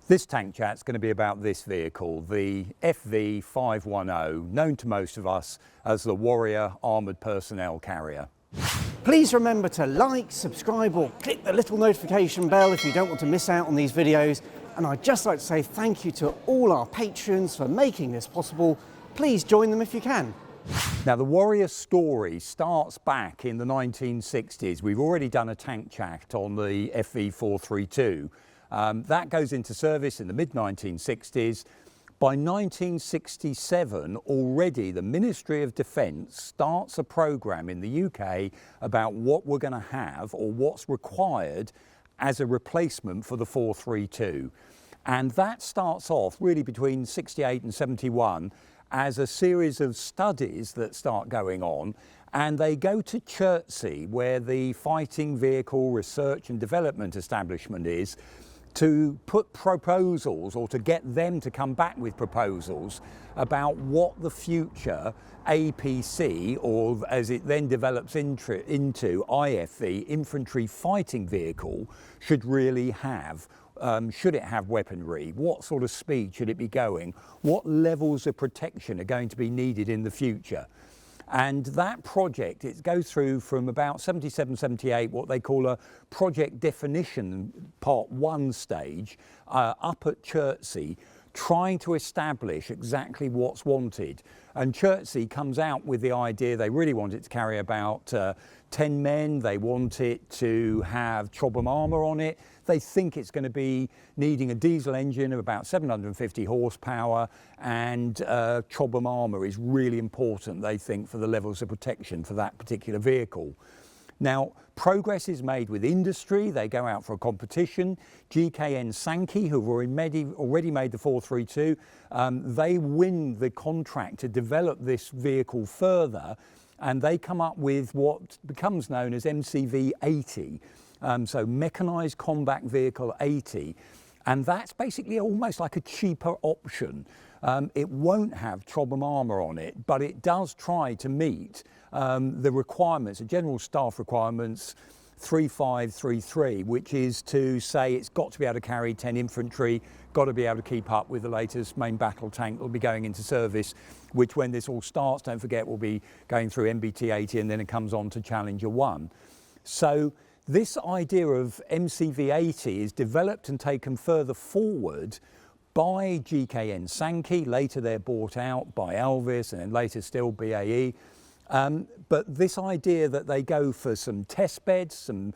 This tank chat's going to be about this vehicle, the FV510, known to most of us as the Warrior Armoured Personnel Carrier. Please remember to like, subscribe or click the little notification bell if you don't want to miss out on these videos. And I'd just like to say thank you to all our patrons for making this possible. Please join them if you can. Now, the Warrior story starts back in the 1960s. We've already done a tank chat on the FV432. That goes into service in the mid-1960s. By 1967, already the Ministry of Defence starts a programme in the UK about what we're going to have or what's required as a replacement for the 432. And that starts off really between 68 and 71 as a series of studies that start going on, and they go to Chertsey, where the Fighting Vehicle Research and Development Establishment is, to put proposals or to get them to come back with proposals about what the future APC, or as it then develops into IFV, Infantry Fighting Vehicle, should really have. Should it have weaponry? What sort of speed should it be going? What levels of protection are going to be needed in the future? And that project, it goes through from about 77, 78, what they call a project definition part 1 stage, up at Chertsey, trying to establish exactly what's wanted. And Chertsey comes out with the idea they really want it to carry about 10 men. They want it to have Chobham armour on it. They think it's going to be needing a diesel engine of about 750 horsepower, and Chobham armour is really important, they think, for the levels of protection for that particular vehicle. Now, progress is made with industry. They go out for a competition. GKN Sankey, who've already made the 432, they win the contract to develop this vehicle further, and they come up with what becomes known as MCV 80. So Mechanised Combat Vehicle 80, and that's basically almost like a cheaper option. It won't have Chobham armour on it, but it does try to meet the requirements, the General Staff requirements 3533, which is to say it's got to be able to carry 10 infantry, got to be able to keep up with the latest main battle tank that will be going into service, which when this all starts, don't forget, will be going through MBT 80 and then it comes on to Challenger 1. So this idea of MCV 80 is developed and taken further forward by GKN Sankey. Later they're bought out by Elvis and then later still BAE. But this idea that they go for some test beds, some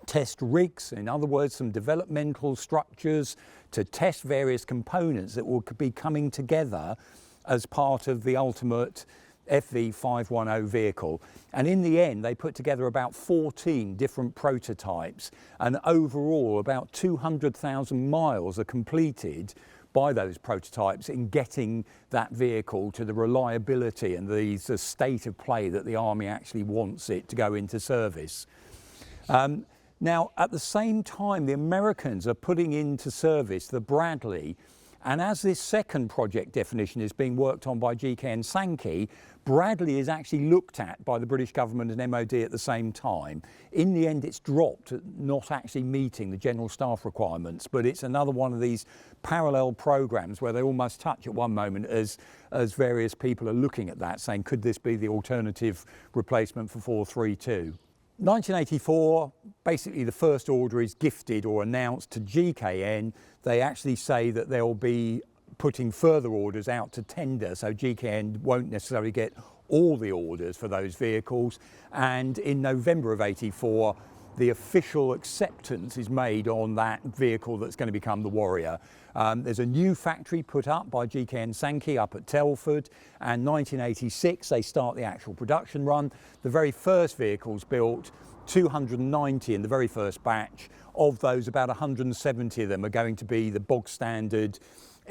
test rigs, in other words, some developmental structures to test various components that will be coming together as part of the ultimate FV510 vehicle. And in the end, they put together about 14 different prototypes, and overall about 200,000 miles are completed by those prototypes in getting that vehicle to the reliability and the state of play that the Army actually wants it to go into service. Now, at the same time, the Americans are putting into service the Bradley. And as this second project definition is being worked on by GKN Sankey, Bradley is actually looked at by the British government and MOD at the same time. In the end, it's dropped, not actually meeting the General Staff requirements, but it's another one of these parallel programs where they almost touch at one moment as various people are looking at that, saying, could this be the alternative replacement for 432? 1984, basically the first order is gifted or announced to GKN. They actually say that they'll be putting further orders out to tender, so GKN won't necessarily get all the orders for those vehicles. And in November of 84, the official acceptance is made on that vehicle that's going to become the Warrior. There's a new factory put up by GKN Sankey up at Telford, and 1986 they start the actual production run. The very first vehicles built, 290 in the very first batch. Of those, about 170 of them are going to be the bog standard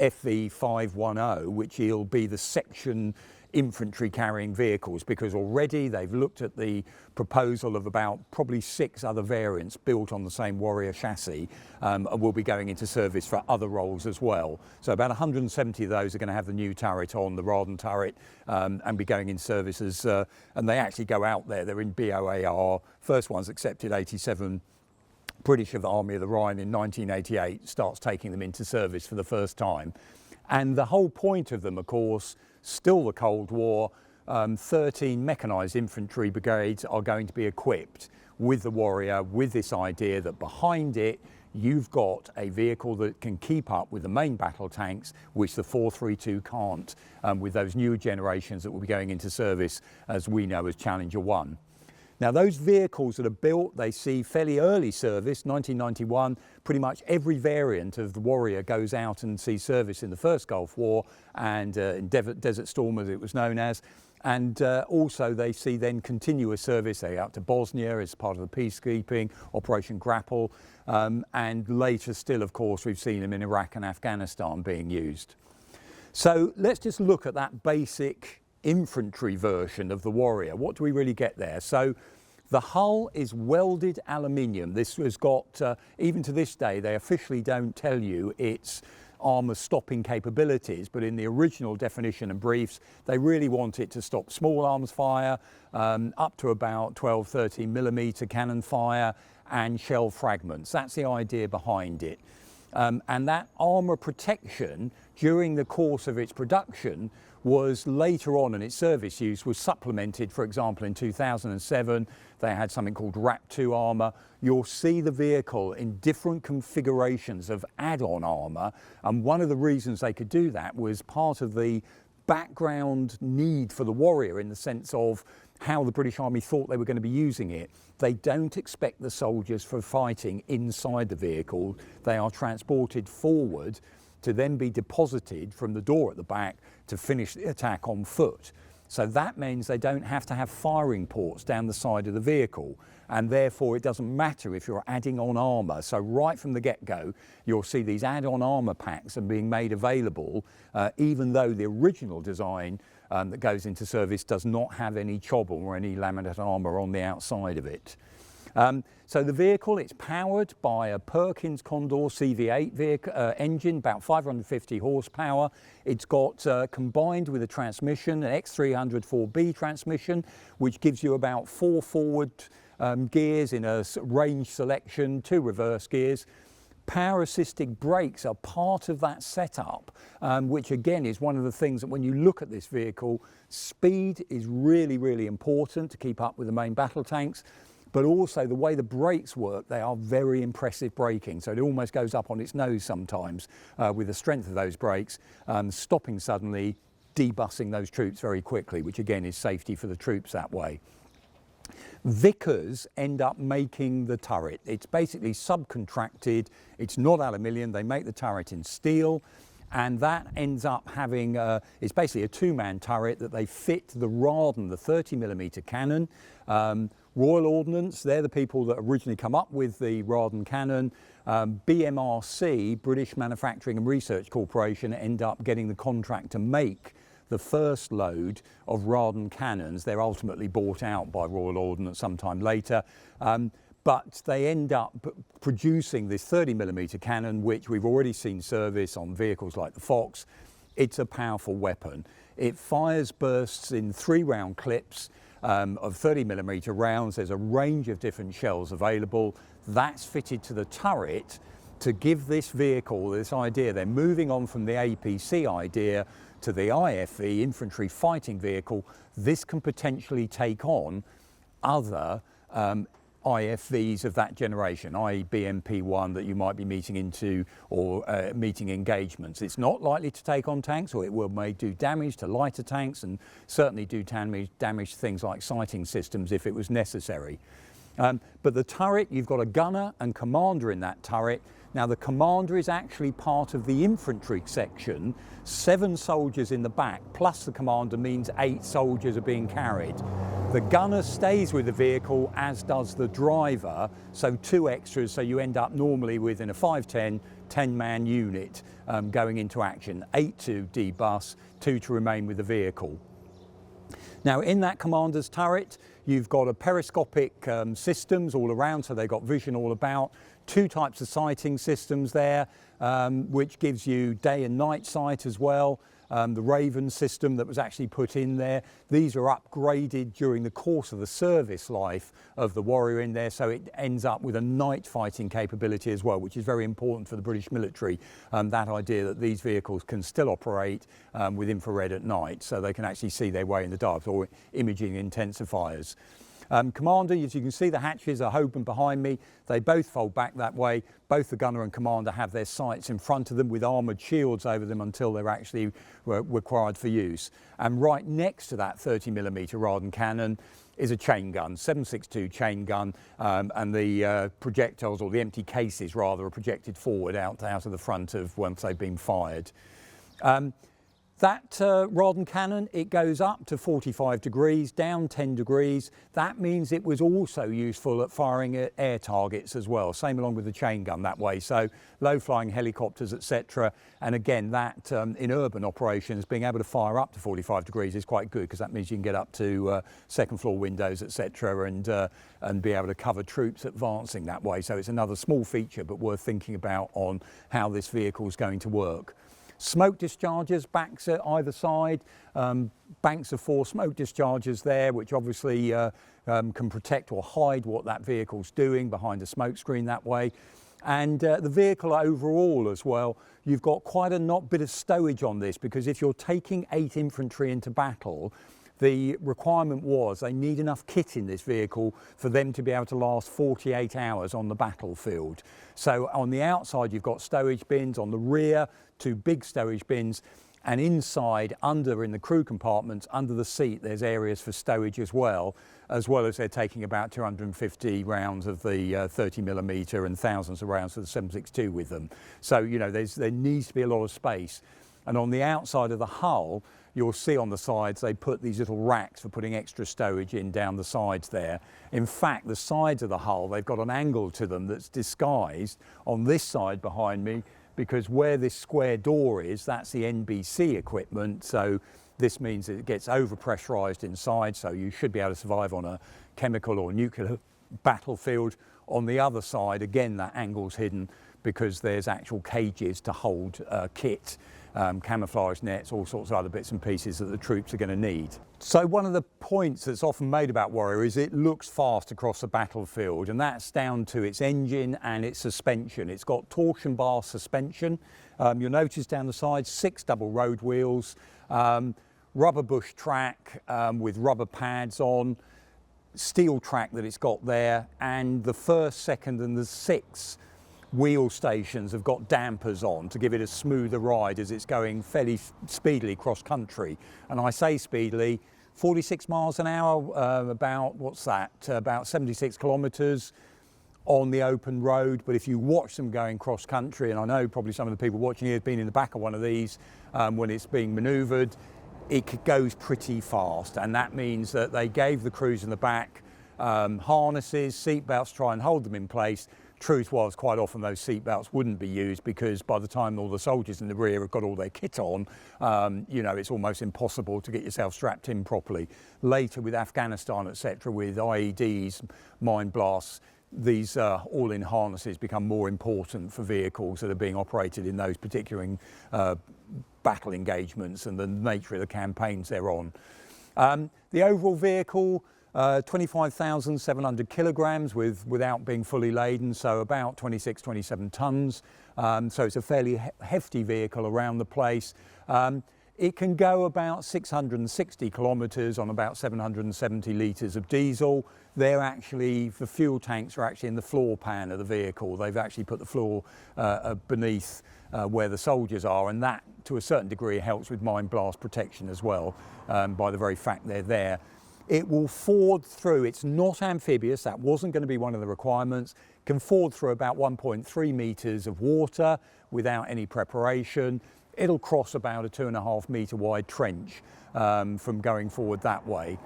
FV510, which will be the section infantry carrying vehicles, because already they've looked at the proposal of about probably 6 other variants built on the same Warrior chassis, and will be going into service for other roles as well. So about 170 of those are going to have the new turret on, the Radon turret, and be going in service as, and they actually go out there, they're in BOAR. First one's accepted 87 British Army of the Rhine in 1988 starts taking them into service for the first time. And the whole point of them, of course, still the Cold War, 13 mechanised infantry brigades are going to be equipped with the Warrior, with this idea that behind it you've got a vehicle that can keep up with the main battle tanks, which the 432 can't, with those newer generations that will be going into service as we know as Challenger 1. Now those vehicles that are built, they see fairly early service, 1991, pretty much every variant of the Warrior goes out and sees service in the first Gulf War and in Desert Storm as it was known as. And also they see then continuous service. They go out to Bosnia as part of the peacekeeping, Operation Grapple, and later still, of course, we've seen them in Iraq and Afghanistan being used. So let's just look at that basic infantry version of the Warrior. What do we really get there? So the hull is welded aluminium. This has got, even to this day, they officially don't tell you its armour stopping capabilities, but in the original definition and briefs, they really want it to stop small arms fire, up to about 12, 13 millimetre cannon fire and shell fragments. That's the idea behind it. And that armour protection during the course of its production was later on in its service use was supplemented. For example, in 2007 they had something called RAP 2 armour. You'll see the vehicle in different configurations of add-on armour, and one of the reasons they could do that was part of the background need for the Warrior in the sense of how the British Army thought they were going to be using it. They don't expect the soldiers for fighting inside the vehicle. They are transported forward to then be deposited from the door at the back to finish the attack on foot. So that means they don't have to have firing ports down the side of the vehicle, and therefore it doesn't matter if you're adding on armour. So right from the get-go you'll see these add-on armour packs are being made available, even though the original design that goes into service does not have any chobble or any laminate armour on the outside of it. So the vehicle, it's powered by a Perkins Condor CV8 engine, about 550 horsepower. It's got combined with a transmission, an X300 4B transmission, which gives you about 4 forward gears in a range selection, 2 reverse gears. Power assisted brakes are part of that setup, which again is one of the things that when you look at this vehicle, speed is really, really important to keep up with the main battle tanks. But also the way the brakes work, they are very impressive braking. So it almost goes up on its nose sometimes with the strength of those brakes, stopping suddenly, debussing those troops very quickly, which again is safety for the troops that way. Vickers end up making the turret. It's basically subcontracted. It's not aluminium. They make the turret in steel. And that ends up having, it's basically a 2-man turret that they fit the Raden, the 30mm cannon. Royal Ordnance, they're the people that originally come up with the Raden cannon. BMRC, British Manufacturing and Research Corporation, end up getting the contract to make the first load of Raden cannons. They're ultimately bought out by Royal Ordnance sometime later. But they end up producing this 30mm cannon, which we've already seen service on vehicles like the Fox. It's a powerful weapon. It fires bursts in 3-round clips of 30mm rounds. There's a range of different shells available. That's fitted to the turret to give this vehicle this idea. They're moving on from the APC idea to the IFV, Infantry Fighting Vehicle. This can potentially take on other IFVs of that generation, i.e. BMP-1 that you might be meeting into or meeting engagements. It's not likely to take on tanks, or it may do damage to lighter tanks and certainly do damage to things like sighting systems if it was necessary. But the turret, you've got a gunner and commander in that turret. Now the commander is actually part of the infantry section. 7 soldiers in the back plus the commander means 8 soldiers are being carried. The gunner stays with the vehicle, as does the driver, so 2 extras, so you end up normally with, in a 5-10, 10-man unit going into action. 8 to debus, 2 to remain with the vehicle. Now in that commander's turret, you've got a periscopic systems all around, so they've got vision all about. 2 types of sighting systems there, which gives you day and night sight as well. the Raven system that was actually put in there. These are upgraded during the course of the service life of the Warrior in there, so it ends up with a night fighting capability as well, which is very important for the British military, that idea that these vehicles can still operate with infrared at night, so they can actually see their way in the dark, or imaging intensifiers. Commander, as you can see, the hatches are open behind me. They both fold back that way. Both the gunner and commander have their sights in front of them with armoured shields over them until they're actually required for use. And right next to that 30mm Radon cannon is a chain gun, 7.62 chain gun, and the projectiles, or the empty cases rather, are projected forward out of the front of once they've been fired. That Radon cannon, it goes up to 45 degrees, down 10 degrees. That means it was also useful at firing at air targets as well, same along with the chain gun that way. So low-flying helicopters, etc. And again, that in urban operations, being able to fire up to 45 degrees is quite good, because that means you can get up to second floor windows, etc. and be able to cover troops advancing that way. So it's another small feature, but worth thinking about on how this vehicle is going to work. Smoke dischargers, backs at either side, banks of 4 smoke dischargers there, which obviously can protect or hide what that vehicle's doing behind a smoke screen that way. And the vehicle overall as well, you've got quite a bit of stowage on this, because if you're taking 8 infantry into battle, the requirement was they need enough kit in this vehicle for them to be able to last 48 hours on the battlefield. So on the outside you've got stowage bins, on the rear 2 big stowage bins, and inside, under in the crew compartments, under the seat, there's areas for stowage as well as they're taking about 250 rounds of the 30mm and thousands of rounds of the 7.62 with them. So, you know, there needs to be a lot of space. And on the outside of the hull, you'll see on the sides they put these little racks for putting extra stowage in down the sides there. In fact, the sides of the hull, they've got an angle to them that's disguised on this side behind me, because where this square door is, that's the NBC equipment. So this means that it gets overpressurized inside, so you should be able to survive on a chemical or nuclear battlefield. On the other side, again, that angle's hidden because there's actual cages to hold kit, camouflage nets, all sorts of other bits and pieces that the troops are going to need. So one of the points that's often made about Warrior is it looks fast across the battlefield, and that's down to its engine and its suspension. It's got torsion bar suspension. You'll notice down the side 6 double road wheels, rubber bush track with rubber pads on, steel track that it's got there, and the 1st, 2nd and the 6th wheel stations have got dampers on to give it a smoother ride as it's going fairly speedily cross country. And I say speedily, 46 miles an hour, about, what's that, about 76 kilometres on the open road. But if you watch them going cross country, and I know probably some of the people watching here have been in the back of one of these when it's being manoeuvred, it goes pretty fast. And that means that they gave the crews in the back harnesses, seat belts to try and hold them in place. Truth was, quite often those seat belts wouldn't be used, because by the time all the soldiers in the rear have got all their kit on, you know, it's almost impossible to get yourself strapped in properly. Later with Afghanistan, etc., with IEDs, mine blasts, these all-in harnesses become more important for vehicles that are being operated in those particular battle engagements and the nature of the campaigns they're on. The overall vehicle, 25,700 kilograms without being fully laden, so about 26, 27 tons. So it's a fairly hefty vehicle around the place. It can go about 660 kilometres on about 770 litres of diesel. The fuel tanks are actually in the floor pan of the vehicle. They've actually put the floor beneath where the soldiers are, and that to a certain degree helps with mine blast protection as well, by the very fact they're there. It will ford through, it's not amphibious, that wasn't going to be one of the requirements, can ford through about 1.3 metres of water without any preparation. It'll cross about a 2.5 metre wide trench from going forward that way.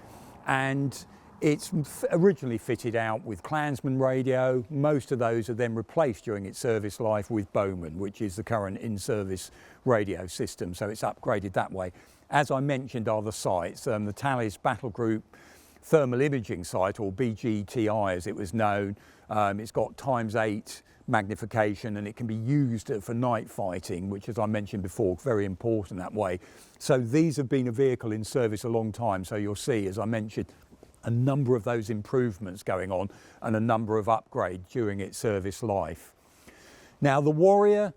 And it's originally fitted out with Klansman radio. Most of those are then replaced during its service life with Bowman, which is the current in-service radio system, so it's upgraded that way. As I mentioned are the sites, the Tallis Battle Group Thermal Imaging Site, or BGTI as it was known. It's got ×8 magnification, and it can be used for night fighting, which, as I mentioned before, very important that way. So these have been a vehicle in service a long time, so you'll see, as I mentioned, a number of those improvements going on and a number of upgrades during its service life. Now, the Warrior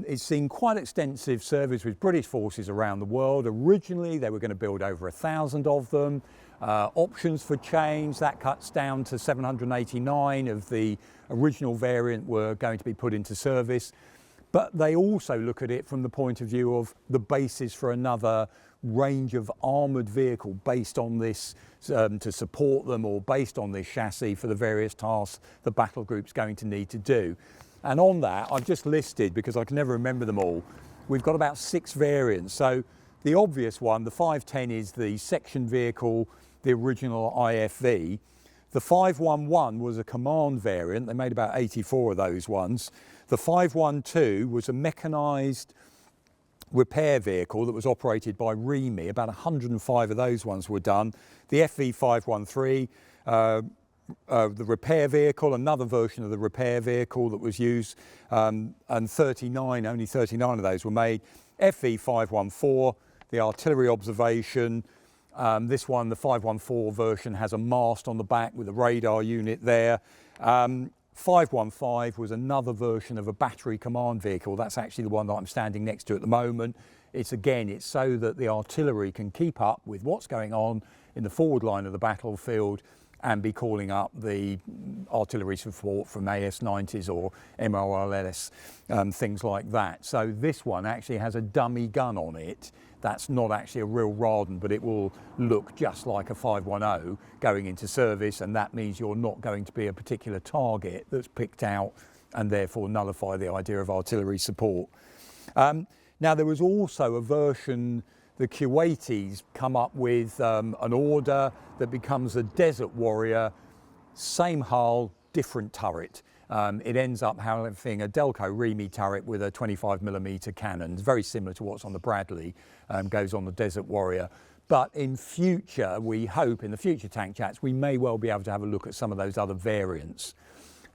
is seeing quite extensive service with British forces around the world. Originally, they were going to build over 1,000 of them. Options for change, that cuts down to 789 of the original variant were going to be put into service. But they also look at it from the point of view of the basis for another range of armoured vehicle based on this to support them, or based on this chassis for the various tasks the battle group's going to need to do. And on that, I've just listed, because I can never remember them all, we've got about 6 variants. So the obvious one, the 510, is the section vehicle, the original IFV. The 511 was a command variant. They made about 84 of those ones. The 512 was a mechanised repair vehicle that was operated by REME. About 105 of those ones were done. The FV513, the repair vehicle, another version of the repair vehicle that was used, and only 39 of those were made. FV514, the artillery observation. This one, the 514 version, has a mast on the back with a radar unit there. 515 was another version of a battery command vehicle. That's actually the one that I'm standing next to at the moment. It's so that the artillery can keep up with what's going on in the forward line of the battlefield and be calling up the artillery support from AS-90s or MRLS, things like that. So this one actually has a dummy gun on it. That's not actually a real Raden, but it will look just like a 510 going into service, and that means you're not going to be a particular target that's picked out and therefore nullify the idea of artillery support. Now, there was also a version, the Kuwaitis come up with an order that becomes a Desert Warrior, same hull, different turret. It ends up having a Delco REME turret with a 25mm cannon. It's very similar to what's on the Bradley, goes on the Desert Warrior. But in future, we hope in the future tank chats, we may well be able to have a look at some of those other variants.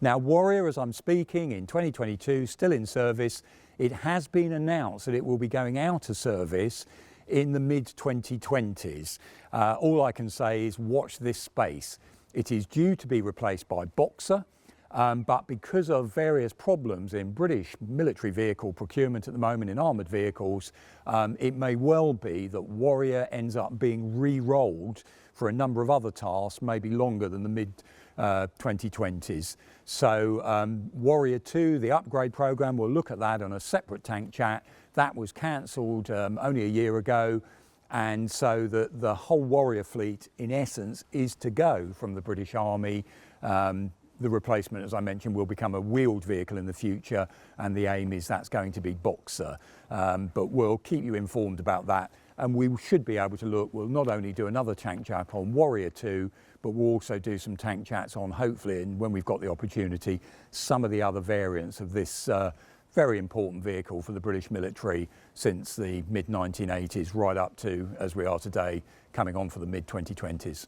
Now, Warrior, as I'm speaking, in 2022, still in service. It has been announced that it will be going out of service in the mid-2020s. All I can say is watch this space. It is due to be replaced by Boxer, but because of various problems in British military vehicle procurement at the moment in armoured vehicles, it may well be that Warrior ends up being re-rolled for a number of other tasks, maybe longer than the mid-2020s. So Warrior 2, the upgrade programme, we'll look at that on a separate tank chat. That was cancelled only a year ago, and so the whole Warrior fleet, in essence, is to go from the British Army. The replacement, as I mentioned, will become a wheeled vehicle in the future, and the aim is that's going to be Boxer. But we'll keep you informed about that, and we should be able to look. We'll not only do another tank chat on Warrior 2, but we'll also do some tank chats on, hopefully, and when we've got the opportunity, some of the other variants of this very important vehicle for the British military since the mid-1980s right up to, as we are today, coming on for the mid-2020s.